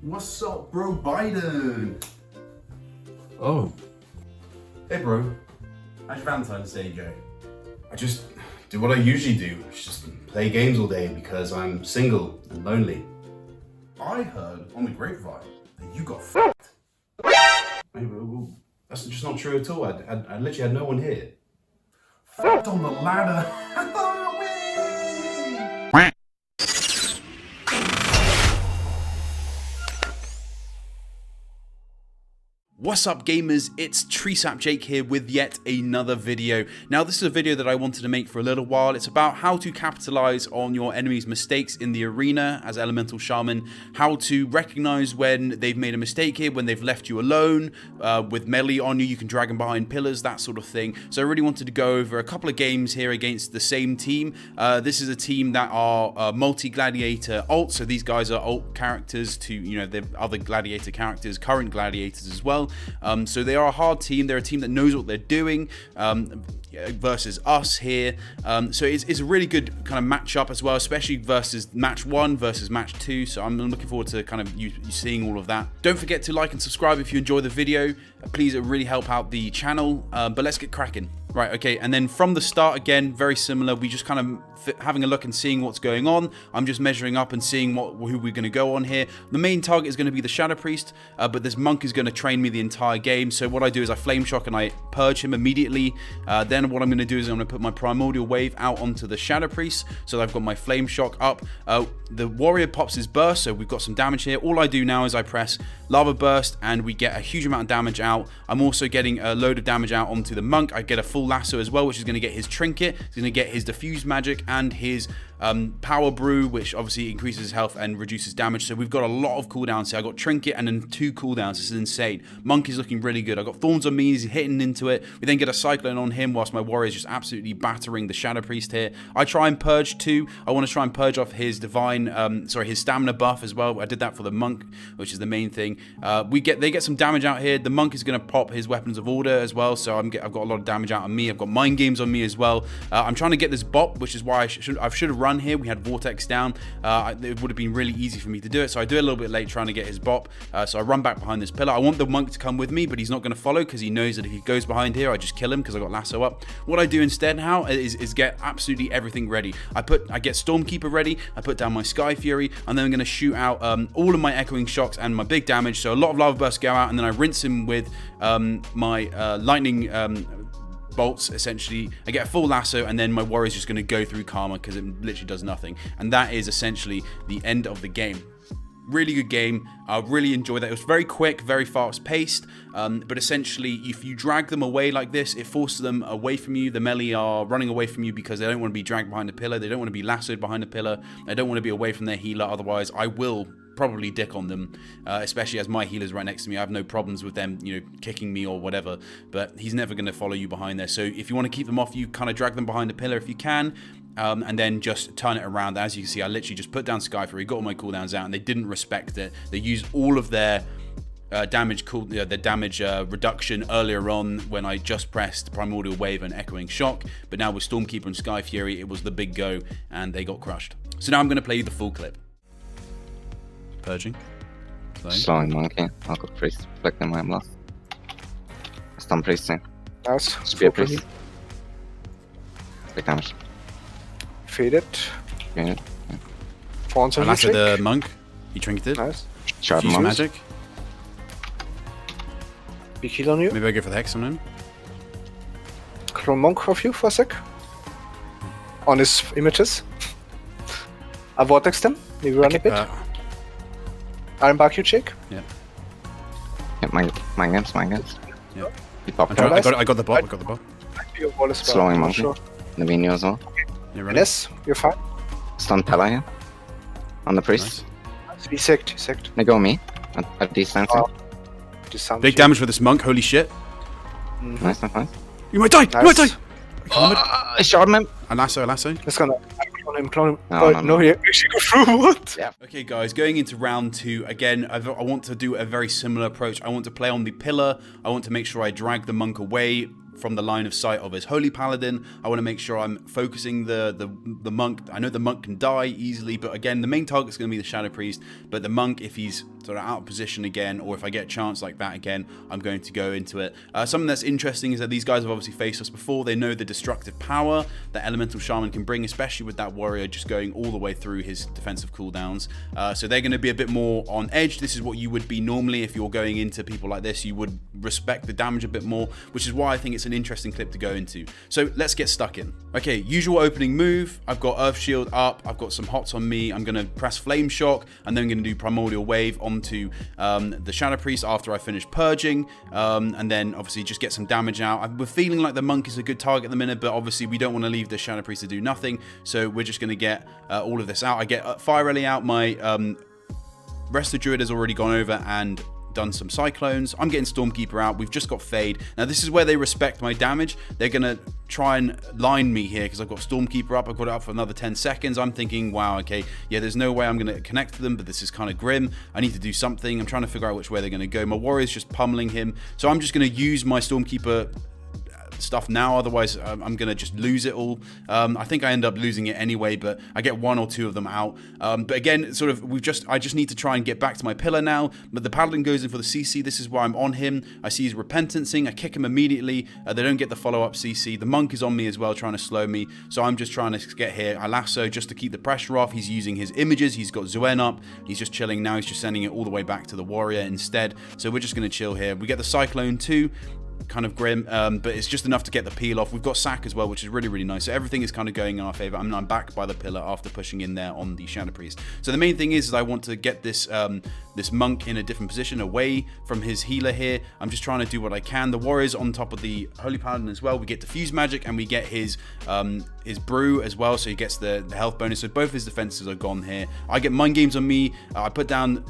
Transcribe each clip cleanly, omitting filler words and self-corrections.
What's up, bro? Biden. Oh. Hey, bro. How's your Valentine's Day go? I just do what I usually do. Just play games all day because I'm single and lonely. I heard on the grapevine that you got f***ed. Well, that's just not true at all. I literally had no one here. F***ed on the ladder. What's up, gamers? It's TreesapJake here with yet another video. Now, this is a video that I wanted to make for a little while. It's about how to capitalize on your enemy's mistakes in the arena as Elemental Shaman, how to recognize when they've made a mistake here, when they've left you alone, with melee on you, you can drag them behind pillars, that sort of thing. So I really wanted to go over a couple of games here against the same team. This is a team that are multi-gladiator alt, so these guys are alt characters to, you know, the other gladiator characters, current gladiators as well. So they are a hard team. They're a team that knows what they're doing versus us here. So it's a really good kind of matchup as well, especially versus match 1 versus match 2. So I'm looking forward to kind of you seeing all of that. Don't forget to like and subscribe if you enjoy the video. Please, it really help out the channel. But let's get cracking. Right, okay, and then from the start, again, very similar. We just kind of having a look and seeing what's going on. I'm just measuring up and seeing who we're going to go on here. The main target is going to be the Shadow Priest, but this monk is going to train me the entire game. So what I do is I flame shock and I purge him immediately. Then what I'm going to do is I'm going to put my primordial wave out onto the Shadow Priest. So I've got my flame shock up. The warrior pops his burst, so we've got some damage here. All I do now is I press lava burst and we get a huge amount of damage out. I'm also getting a load of damage out onto the monk. I get a full lasso as well, which is going to get his trinket. He's going to get his diffuse magic and his power brew, which obviously increases his health and reduces damage. So we've got a lot of cooldowns here. I got trinket and then 2 cooldowns. This is insane. Monk is looking really good. I got thorns on me. He's hitting into it. We then get a cyclone on him whilst my warrior is just absolutely battering the Shadow Priest here. I try and purge too. I want to try and purge off his divine, his stamina buff as well. I did that for the monk, which is the main thing. They get some damage out here. The monk is going to pop his weapons of order as well. So I've got a lot of damage out on me. I've got mind games on me as well. I'm trying to get this bop, which is why I should have run here. We had vortex down. It would have been really easy for me to do it. So I do it a little bit late trying to get his bop. So I run back behind this pillar. I want the monk to come with me, but he's not going to follow because he knows that if he goes behind here, I just kill him because I got lasso up. What I do instead now is get absolutely everything ready. I get Stormkeeper ready. I put down my Sky Fury, and then I'm going to shoot out all of my echoing shocks and my big damage. So a lot of lava bursts go out, and then I rinse him with my lightning bolts. Essentially, I get a full lasso, and then my warrior's just going to go through karma because it literally does nothing. And that is essentially the end of the game. Really good game. I really enjoyed that. It was very quick, very fast paced, but essentially if you drag them away like this, it forces them away from you. The melee are running away from you because they don't want to be dragged behind a pillar. They don't want to be lassoed behind a pillar. They don't want to be away from their healer. Otherwise I will probably dick on them, especially as my healer's right next to me. I have no problems with them, you know, kicking me or whatever, but he's never going to follow you behind there. So if you want to keep them off, you kind of drag them behind a pillar if you can, and then just turn it around. As you can see, I literally just put down Sky Fury, got all my cooldowns out, and they didn't respect it. They used all of their damage reduction earlier on when I just pressed Primordial Wave and Echoing Shock, but now with Stormkeeper and Sky Fury, it was the big go, and they got crushed. So now I'm going to play you the full clip. Purging. Slowing monkey. I'll go priest. Reflecting my blast. Stun priest in. Nice. Spear priest. Big damage. Feed it. Unit. Fawns on I lasted the the monk. He trinketed. Nice. Sharp Fuse monks. magic. Big heal on you. Maybe I go for the hex on him. Clone monk of you for a sec. On his images. I vortex them. Maybe run a bit. Iron back you, Jake. Yeah. Yeah, my guns. Yeah. He popped I out. got the bot. I got the bot. Your wall is Slowing monkey. sure. The Vino as well. You're running. Yes, you're fine. Stun Pella here. On the priest. Nice. He sect. They go me. At distance. Big damage for this monk. Holy shit! Nice. You might die. You might die. I shot him. A lasso. Let's go. Clone him. No. He actually go through. What? Yeah. Okay, guys, going into round 2, again, I want to do a very similar approach. I want to play on the pillar. I want to make sure I drag the monk away from the line of sight of his Holy Paladin. I want to make sure I'm focusing the monk. I know the monk can die easily, but again, the main target's going to be the Shadow Priest. But the monk, if he's sort of out of position again, or if I get a chance like that again, I'm going to go into it. Something that's interesting is that these guys have obviously faced us before. They know the destructive power that Elemental Shaman can bring, especially with that warrior just going all the way through his defensive cooldowns. So they're going to be a bit more on edge. This is what you would be normally if you're going into people like this. You would respect the damage a bit more, which is why I think it's an interesting clip to go into. So let's get stuck in. Okay, usual opening move. I've got Earth Shield up. I've got some hots on me. I'm going to press Flame Shock, and then I'm going to do Primordial Wave onto the Shadow Priest after I finish purging, and then obviously just get some damage out. We're feeling like the monk is a good target at the minute, but obviously we don't want to leave the Shadow Priest to do nothing, so we're just going to get all of this out. I get Fire Rally out. My Resto Druid has already gone over and done some Cyclones. I'm getting Stormkeeper out. We've just got Fade. Now this is where they respect my damage. They're going to try and line me here because I've got Stormkeeper up. I've got it up for another 10 seconds. I'm thinking, wow, okay, yeah, there's no way I'm going to connect to them, but this is kind of grim. I need to do something. I'm trying to figure out which way they're going to go. My Warrior's just pummeling him. So I'm just going to use my Stormkeeper stuff now, otherwise I'm gonna just lose it all. I think I end up losing it anyway, but I get 1 or 2 of them out. But again, sort of I just need to try and get back to my pillar now. But the Paladin goes in for the CC. This is why I'm on him. I see he's repentancing. I kick him immediately. They don't get the follow-up CC. The monk is on me as well, trying to slow me. So I'm just trying to get here. I lasso just to keep the pressure off. He's using his images. He's got Zuen up. He's just chilling now. He's just sending it all the way back to the warrior instead. So we're just gonna chill here. We get the Cyclone too. Kind of grim, but it's just enough to get the peel off. We've got sack as well, which is really, really nice. So everything is kind of going in our favor. I'm back by the pillar after pushing in there on the Shadow Priest. So the main thing is I want to get this this monk in a different position, away from his healer here. I'm just trying to do what I can. The warrior's on top of the Holy Paladin as well. We get Diffuse Magic and we get his brew as well, so he gets the health bonus. So both his defenses are gone here. I get Mind Games on me. I put down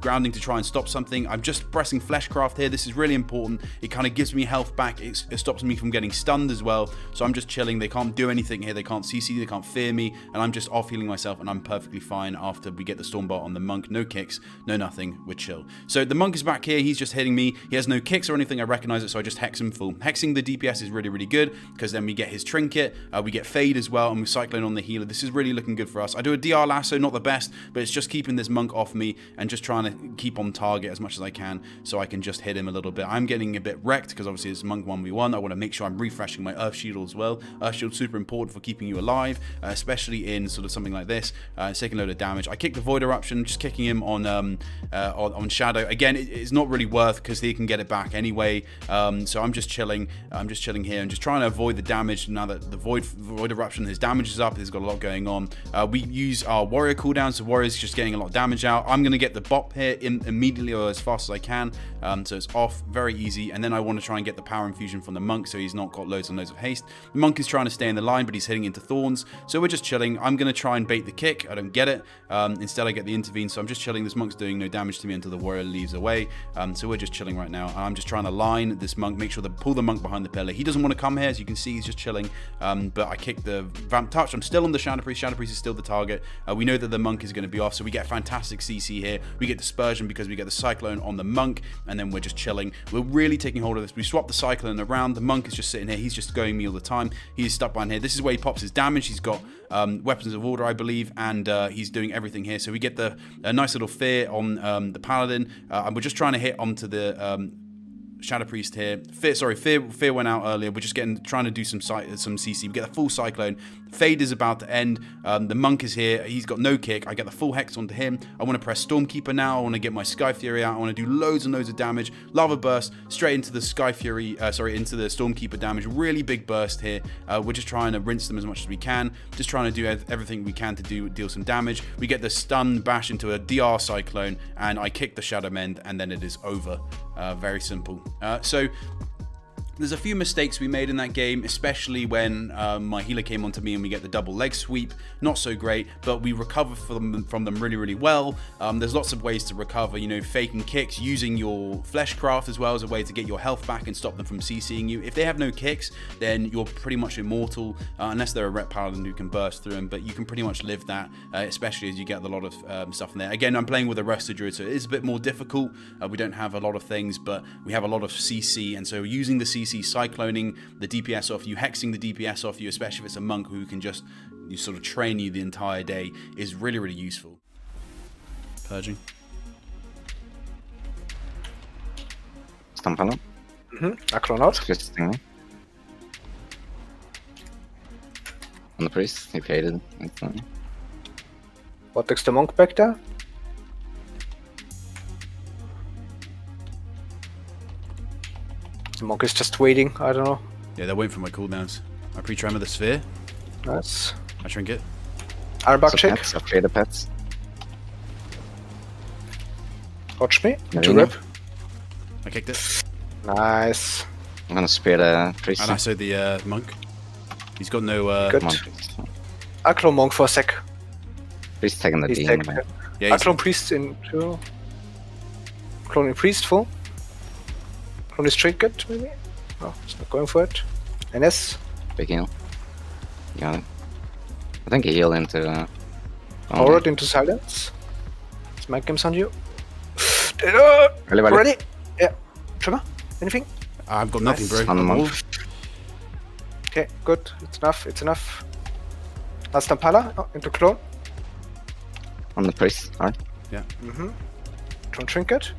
grounding to try and stop something. I'm just pressing Fleshcraft here. This is really important. It kind of gives me health back. It stops me from getting stunned as well. So I'm just chilling. They can't do anything here. They can't CC. They can't fear me. And I'm just off healing myself, and I'm perfectly fine after we get the Stormbolt on the monk. No kicks, no nothing. We're chill. So the monk is back here. He's just hitting me. He has no kicks or anything. I recognize it, so I just hex him full. Hexing the DPS is really, really good because then we get his trinket. We get Fade as well, and we Cyclone on the healer. This is really looking good for us. I do a DR lasso, not the best, but it's just keeping this monk off me and just trying to keep on target as much as I can so I can just hit him a little bit. I'm getting a bit wrecked because obviously it's monk 1v1. I want to make sure I'm refreshing my Earth Shield as well. Earth Shield super important for keeping you alive, especially in sort of something like this. It's taking a load of damage. I kick the Void Eruption, just kicking him on Shadow. Again, it's not really worth because he can get it back anyway. So I'm just chilling. I'm just chilling here and just trying to avoid the damage now that the Void Eruption, his damage is up. He's got a lot going on. We use our Warrior cooldown, so Warrior's just getting a lot of damage out. I'm going to get the bop here immediately or as fast as I can, so it's off, very easy. And then I want to try and get the power infusion from the monk so he's not got loads and loads of haste. The monk is trying to stay in the line, but he's hitting into thorns, so we're just chilling. I'm going to try and bait the kick. I don't get it. Instead I get the intervene, so I'm just chilling. This monk's doing no damage to me until the warrior leaves away, so we're just chilling right now. I'm just trying to line this monk, make sure to pull the monk behind the pillar. He doesn't want to come here, as you can see. He's just chilling, but I kick the Vamp Touch. I'm still on the Shadow Priest. Shadow Priest is still the target. We know that the monk is going to be off, so we get fantastic CC here. We get Dispersion because we get the Cyclone on the monk, and then we're just chilling. We're really taking hold of this. We swap the Cyclone around. The monk is just sitting here. He's just going me all the time. He's stuck behind here. This is where he pops his damage. He's got Weapons of Order, I believe, and he's doing everything here. So we get the nice little fear on the Paladin, and we're just trying to hit onto the Shadow Priest here. Fear went out earlier. We're just trying to do some CC. We get the full Cyclone. Fade is about to end. The monk is here. He's got no kick. I get the full hex onto him. I want to press Stormkeeper now. I want to get my Sky Fury out. I want to do loads and loads of damage. Lava Burst straight into the Sky Fury. Into the Stormkeeper damage. Really big burst here. We're just trying to rinse them as much as we can. Just trying to do everything we can to deal some damage. We get the stun bash into a DR Cyclone, and I kick the Shadow Mend, and then it is over. Very simple. So there's a few mistakes we made in that game, especially when my healer came onto me and we get the double leg sweep. Not so great, but we recover from them really, really well. There's lots of ways to recover, you know, faking kicks, using your Fleshcraft as well as a way to get your health back and stop them from CCing you. If they have no kicks, then you're pretty much immortal, unless they're a Rep Paladin who can burst through them, but you can pretty much live that, especially as you get a lot of stuff in there. Again, I'm playing with a Resto Druid, so it is a bit more difficult. We don't have a lot of things, but we have a lot of CC, and so using the CC CC cycloning the DPS off you, hexing the DPS off you, especially if it's a monk who can just sort of train you the entire day, is really, really useful. Purging. Stump on him. Acron out. Twisting me. On the priest, he faded instantly. Vortex the monk back there. The monk is just waiting, I don't know. Yeah, they're waiting for my cooldowns. I pre-tremor the sphere. Nice. I trinket. Iron bug So check. pets, I've traded pets. Watch me. Yeah, To we rip. I kicked it. Nice. I'm gonna spear the priest. And I saw the monk. He's got no... Good. Come on. Acron monk for a sec. Priest taking the He's demon. taking man. Yeah, he's, Acron priest into. Cloning priest full. Clone is trinket maybe? No, he's not going for it. NS. Big heal. Got it. I think he healed into. Forward into silence. Let's make games on you. Really, really. Ready? Yeah. Trevor? Anything? I've got nothing, bro. On the I'm all- monk. Okay, good. It's enough. It's enough. Last Tampala into clone. On the priest. Alright. Clone trinket.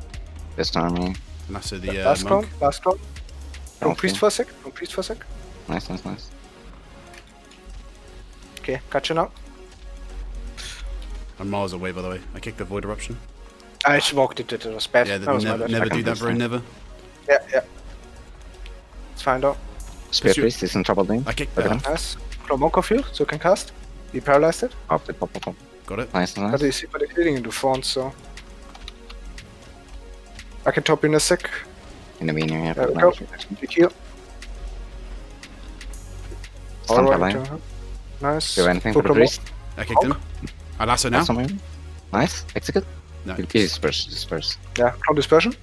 This time, yeah. And I saw the Last clone. monk. Last clone. Clone Okay. priest for a sec. Clone priest for a sec. Nice, nice, nice. Okay, catch you now. I'm miles away, by the way. I kicked the void eruption. I just walked it. It was bad. Yeah, that was my never, bad. never I do can that, bro. understand. Never. Yeah, yeah. Let's find out. Spear you- priest is in trouble, dude. I kicked Look at that. him. Nice. Clone monk of you, so you can cast. He paralyzed it. Pop it, pop, pop, pop. Got it. Nice, But nice. he's healing into front, so. I can top in a sec. In the meaning, yeah. There we go. Big heal. Stump Alright. alive. Nice. Do anything Full for the clone priest? I kicked him. I lasso now. That's something. Nice. Execute. No. He disperse, disperse. monk. Yeah, clone dispersion.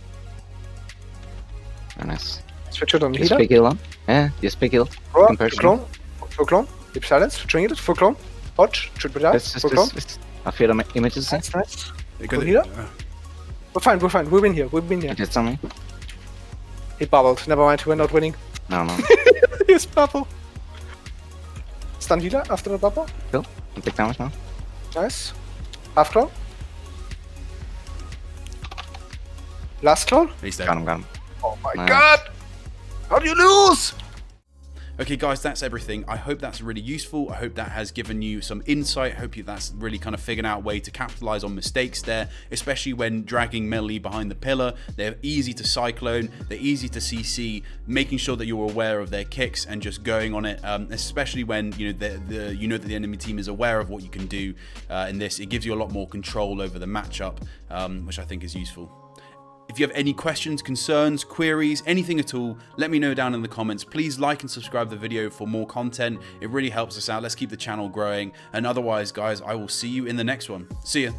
Very nice. Switch it on the Just healer. big heal on. Yeah, just big heal. Roar, Comparison. clone. Full clone. Deep silence. Tring it. Full clone. Watch. Should be that. Full clone. I feel the images. Nice, nice. You got Full it. healer? We're fine, we're fine. We win here. We win here. He did something. He bubbled. Never mind, we're not winning. No, no. He's bubble. Stun healer after the bubble. Kill. Big damage now. Nice. Half clone. Last clone. He's dead. Got him, got him. Oh my Nice. god! How do you lose? Okay, guys, that's everything. I hope that's really useful. I hope that has given you some insight. I hope that's really kind of figured out a way to capitalize on mistakes there, especially when dragging melee behind the pillar. They're easy to cyclone, they're easy to CC, making sure that you're aware of their kicks and just going on it, especially when you know that the enemy team is aware of what you can do in this. It gives you a lot more control over the matchup, which I think is useful. If you have any questions, concerns, queries, anything at all, let me know down in the comments. Please like and subscribe the video for more content. It really helps us out. Let's keep the channel growing. And otherwise, guys, I will see you in the next one. See ya.